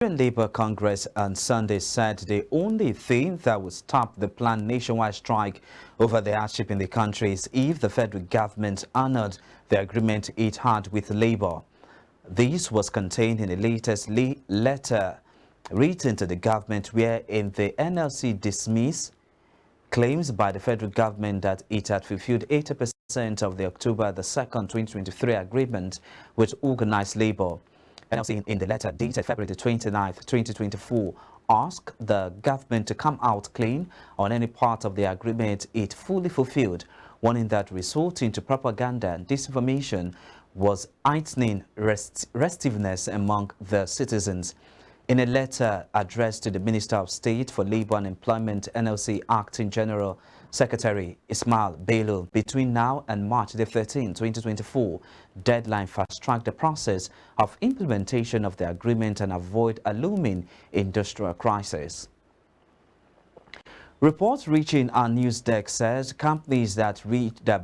Nigerian Labour Congress on Sunday said the only thing that would stop the planned nationwide strike over the hardship in the country is if the federal government honored the agreement it had with Labour. This was contained in the latest letter written to the government, wherein the NLC dismissed claims by the federal government that it had fulfilled 80% of the October 2nd, 2023 agreement with organized labor. NLC in the letter dated February 29th, 2024, asked the government to come out clean on any part of the agreement it fully fulfilled, warning that resorting to propaganda and disinformation was heightening restiveness among the citizens. In a letter addressed to the Minister of State for Labour and Employment, NLC Acting General Secretary Ismail Bello, between now and March 13, 2024, deadline fast-track the process of implementation of the agreement and avoid a looming industrial crisis. Reports reaching our news desk says companies that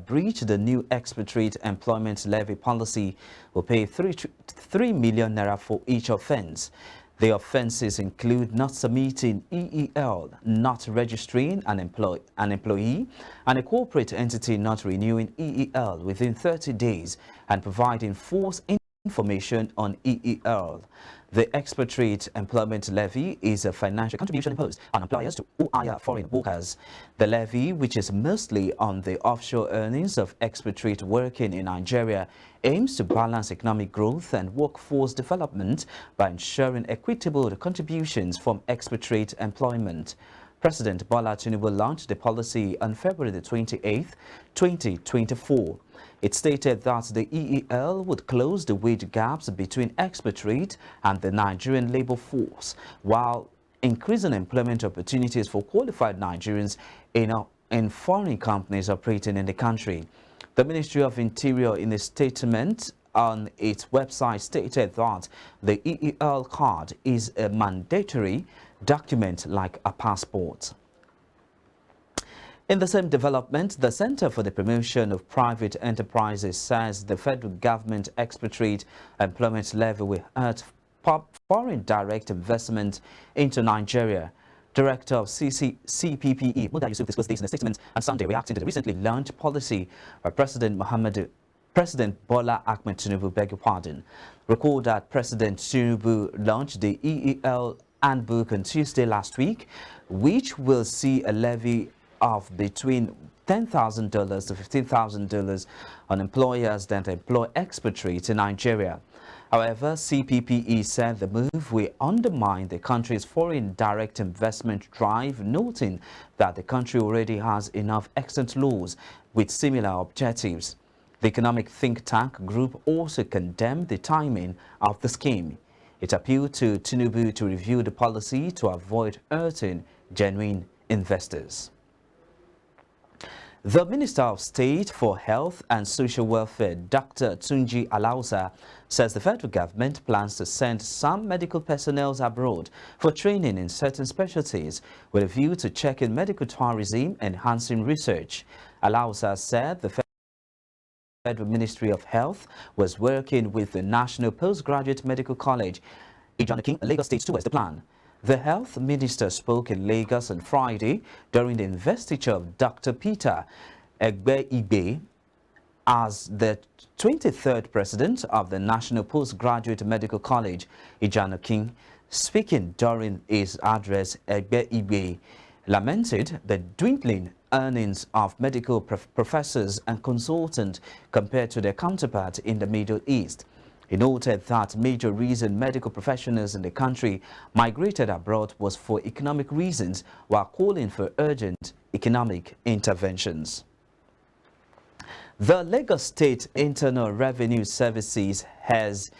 breach the new expatriate employment levy policy will pay 3 million naira for each offence. The offences include not submitting EEL, not registering an employee, and a corporate entity not renewing EEL within 30 days and providing false information on EEL. The expatriate employment levy is a financial contribution imposed on employers who hire foreign workers. The levy, which is mostly on the offshore earnings of expatriates working in Nigeria, aims to balance economic growth and workforce development by ensuring equitable contributions from expatriate employment. President Bola Tinubu launched the policy on February 28, 2024. It stated that the EEL would close the wage gaps between expatriate and the Nigerian labor force, while increasing employment opportunities for qualified Nigerians in foreign companies operating in the country. The Ministry of Interior, in a statement on its website, stated that the EEL card is a mandatory document like a passport. In the same development, the Center for the Promotion of Private Enterprises says the federal government expatriate employment levy will hurt foreign direct investment into Nigeria. Director of CPPE, Muda Yusuf, disclosed this in a statement on Sunday, reacting to the recently launched policy by President Bola Ahmed Tinubu, beg your pardon. Recall that President Tinubu launched the EEL handbook on Tuesday last week, which will see a levy of between $10,000 to $15,000 on employers that employ expatriates in Nigeria. However, CPPE said the move will undermine the country's foreign direct investment drive, noting that the country already has enough excellent laws with similar objectives. The economic think tank group also condemned the timing of the scheme. It appealed to Tinubu to review the policy to avoid hurting genuine investors. The Minister of State for Health and Social Welfare, Dr. Tunji Alausa, says the federal government plans to send some medical personnel abroad for training in certain specialties with a view to checking medical tourism, enhancing research. Alausa said the Federal Ministry of Health was working with the National Postgraduate Medical College, Ijanaking, Lagos State, towards the plan. The health minister spoke in Lagos on Friday during the investiture of Dr. Peter Egbe-Igbe as the 23rd president of the National Postgraduate Medical College, Ijanaking. Speaking during his address, Egbe-Igbe lamented the dwindling earnings of medical professors and consultants compared to their counterparts in the Middle East. He noted that major reason medical professionals in the country migrated abroad was for economic reasons, while calling for urgent economic interventions. The Lagos State Internal Revenue Services has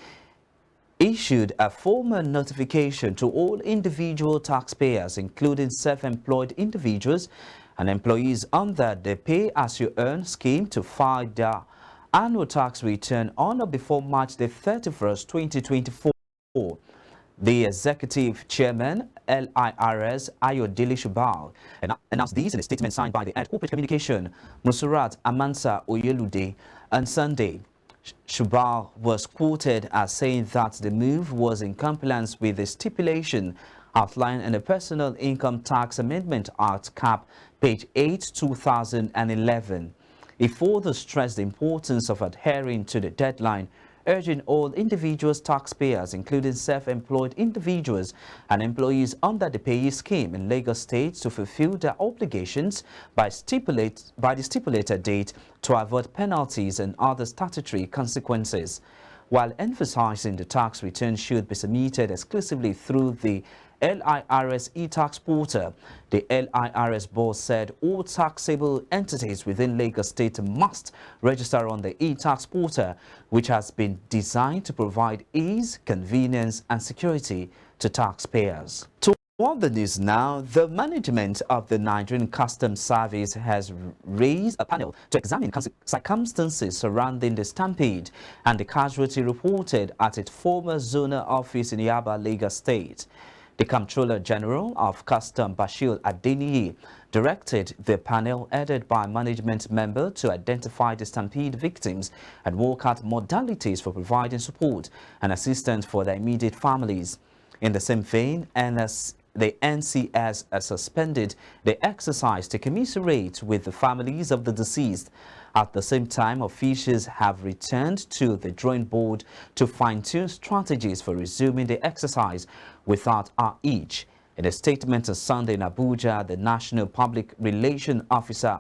issued a formal notification to all individual taxpayers, including self-employed individuals and employees under the Pay-As-You-Earn scheme, to file their annual tax return on or before March 31st, 2024. The executive chairman, LIRS, Ayodele Shubal, announced these in a statement signed by the head corporate communication, Musurat Amansa Oyelude, on Sunday. Shubal was quoted as saying that the move was in compliance with the stipulation outlined in the Personal Income Tax Amendment Act Cap, page 8, 2011. He further stressed the importance of adhering to the deadline, urging all individuals taxpayers, including self-employed individuals and employees under the payee scheme in Lagos State, to fulfill their obligations by the stipulated date to avoid penalties and other statutory consequences. While emphasizing the tax return should be submitted exclusively through the LIRS e-tax portal, the LIRS board said all taxable entities within Lagos State must register on the e-tax portal, which has been designed to provide ease, convenience and security to taxpayers. On the news now, the management of the Nigerian Customs Service has raised a panel to examine circumstances surrounding the stampede and the casualty reported at its former zonal office in Yaba, Lagos State. The Comptroller General of Customs, Bashir Adeniyi, directed the panel headed by a management member to identify the stampede victims and work out modalities for providing support and assistance for their immediate families. In the same vein, the NCS has suspended the exercise to commiserate with the families of the deceased. At the same time, officials have returned to the drawing board to fine-tune strategies for resuming the exercise without each. In a statement on Sunday in Abuja, the National Public Relations Officer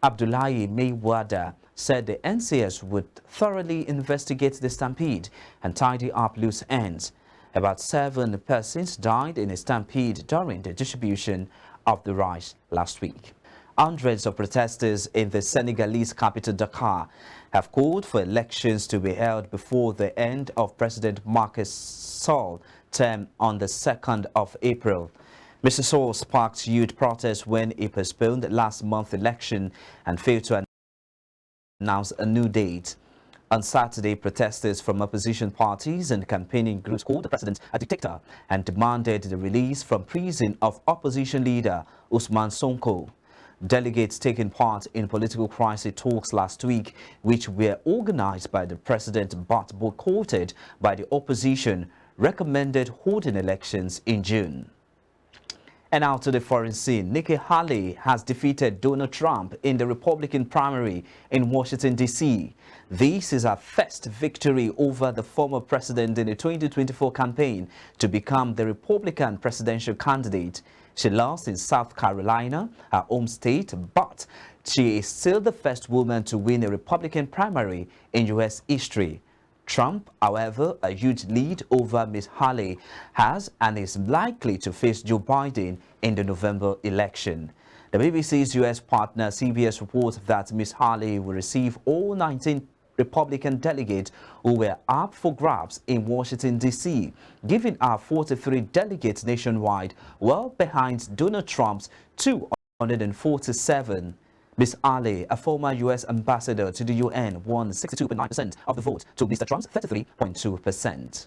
Abdullahi Maywada said the NCS would thoroughly investigate the stampede and tidy up loose ends. About 7 persons died in a stampede during the distribution of the rice last week. Hundreds of protesters in the Senegalese capital Dakar have called for elections to be held before the end of President Macky Sall's term on the 2nd of April. Mr. Sall sparked youth protests when he postponed the last month's election and failed to announce a new date. On Saturday, protesters from opposition parties and campaigning groups called the president a dictator and demanded the release from prison of opposition leader Usman Sonko. Delegates taking part in political crisis talks last week, which were organized by the president but boycotted by the opposition, recommended holding elections in June. And now to the foreign scene. Nikki Haley has defeated Donald Trump in the Republican primary in Washington, D.C. This is her first victory over the former president in the 2024 campaign to become the Republican presidential candidate. She lost in South Carolina, her home state, but she is still the first woman to win a Republican primary in U.S. history. Trump, however, a huge lead over Ms. Haley, has and is likely to face Joe Biden in the November election. The BBC's U.S. partner CBS reports that Ms. Haley will receive all 19 Republican delegates who were up for grabs in Washington, D.C., giving her 43 delegates nationwide, well behind Donald Trump's 247. Ms. Ali, a former U.S. ambassador to the UN, won 62.9% of the vote to Mr. Trump's 33.2%.